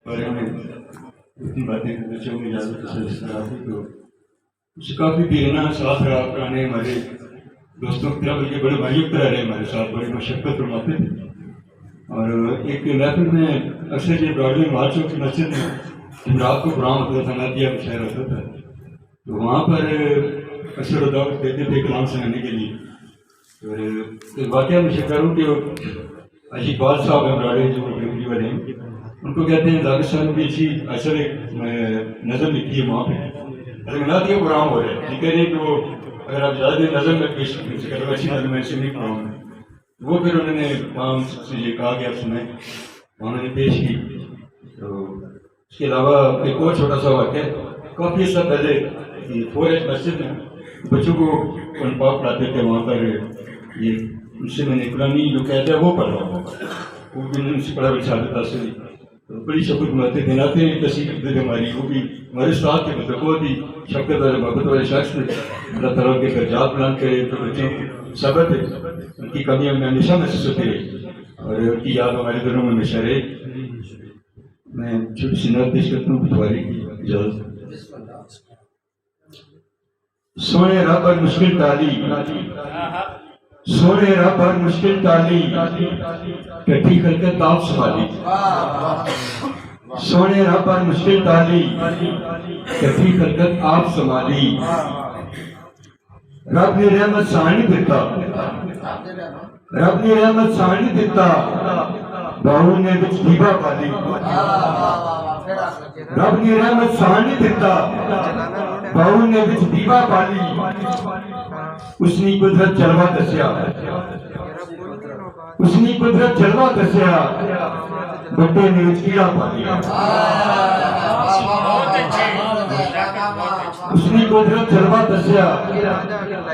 بارے میں اتنی باتیں بچوں میں اجازت سے اس طرح تھی تو اسے کافی دیرینہ ساتھ رہا پرانے ہمارے دوستوں کی طرح بلکہ بڑے بھائیوں کی طرح رہے ہمارے ساتھ، بڑی مشقت فرماتے تھے۔ اور ایک محفل میں اکثر یہ براڈوے مال چوک کی مسجد میں جب رات کو قرآن ہوتا تھا، نعتیہ مشاعرہ ہوتا تھا، تو وہاں پر اکثر دعوت دیتے تھے کلام سنانے کے لیے۔ اور ایک واقعہ میں شکر ہوں کہ حاجی اقبال صاحب ہیں براڈوے جو ڈلیوری والے ہیں، ان کو کہتے ہیں ذاکر صاحب نے بھی اچھی اثر نظم لکھی ہے وہاں پہ، لیکن نعتیہ قرآن ہو رہا ہے، یہ کہہ رہے ہیں کہ وہ اگر آپ زیادہ دیر نظم میں پیش کرو اچھی نظم ایسے نہیں پڑھاؤں گا۔ وہ پھر انہوں نے امام سے یہ کہا کہ آپ سنیں، انہوں نے پیش کی۔ تو اس کے علاوہ ایک اور چھوٹا سا واقعہ، کافی عرصہ پہلے 4H مسجد میں بچوں کو قرآن پاک پڑھاتے تھے، وہاں پر یہ ان سے میں نے قرآنی جو کہتا ہے وہ پڑھ رہا ہوں، وہ بھی ان سے پڑھا شہادت حاصل ہوئی، تو بڑی شکر مناتے دلاتے ہیں تصدیق ہماری، وہ بھی ہمارے ساتھ کے مطلب بہت ہی شفقت والے محبت والے شخص تھے۔ اللہ تعالیٰ کے درجات بلند کرے، تو بچوں کی صبر ہے، ان کی کمیاں میں ہمیشہ محسوس ہوتی رہی اور ان کی یاد ہمارے دلوں میں ہمیشہ رہے۔ میں چھوٹی سی نعت پیش کرتا ہوں تمہاری کی اجازت۔ سونے رب پر مشکل ٹالی، سونے رب پر مشکل ٹالی، کٹھی کر کے تاپ سنبھالی۔ سونے رب پر مشکل ٹالی، کٹھی کر کے آپ سنبھالی۔ رب نے رحمت سانی دیتا، رب نے رحمت سانی دیتا، باہوں نے بچ دیبا پالی۔ رب نے رحمت سانی دیتا، باہوں نے بچ دیبا پالی۔ اس نے قدرت جلوہ دسیا، اس نے قدرت جلوہ دسیا، بٹے نے بچ کیڑا پالی۔ اس نے قدرت جلوہ دسیا،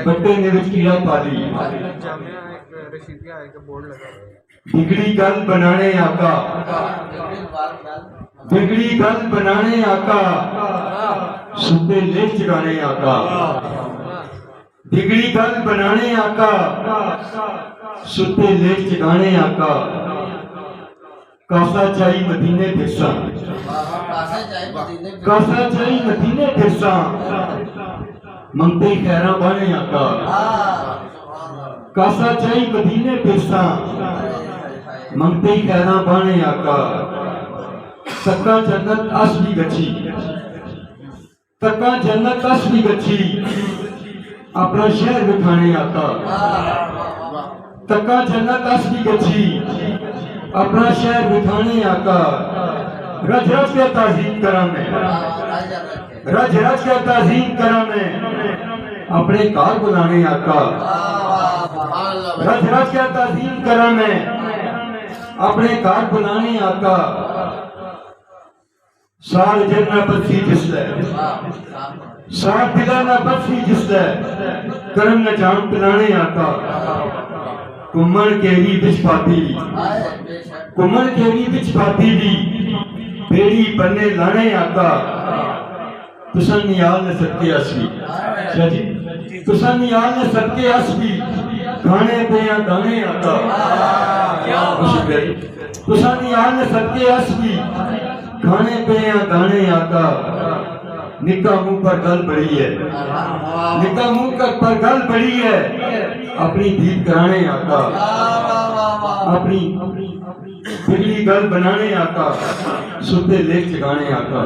بٹے نے بچ کیڑا پالی۔ بگڑی گل بنانے آقا، بگڑی گل بنانے آقا، ستے لے چڑھانے آقا۔ بگڑی گل بنانے آقا، ستے لے چڑھانے آقا۔ کاسا چاہی مدینے پھرساں، کاسا چاہی مدینے پھرساں، منگتے خیراں بانے آقا۔ کاسا چاہی مدینے پھرساں، منگتے خیراں بانے آقا۔ تکا جنت اس بھی گچھی، تکا جنت اس بھی گچھی، اپنا شہر بکھانے آقا۔ تکا جنت اس بھی گچھی، اپنا شہر بکھانے آقا۔ رج رج کے تعظیم کرا میں، رج رج کے تعظیم کرا میں، اپنے کار بلانے آقا۔ رج رج کے تعظیم کرا میں، اپنے کار بلانے آقا۔ سال جنہ بدسی جس لے، سال دلانہ بدسی جس لے، کرم نہ جان پلانے آقا۔ کمن کیری بچ پاتی بھی، کمن کیری بچ پاتی بھی، بیڑی بننے لانے آقا۔ تسن نیال نے صدقے اسبی، تسن نیال نے صدقے اسبی، گانے پیاں گانے آقا۔ تسن نیال نے صدقے اسبی، گانے پیاں گانے آقا۔ نکا منہ پر گل بڑی ہے، نکا منہ پر گل بڑی ہے، اپنی دید کرانے آقا۔ اپنی بگڑی گل بنانے آقا، ستے لے چگانے آقا۔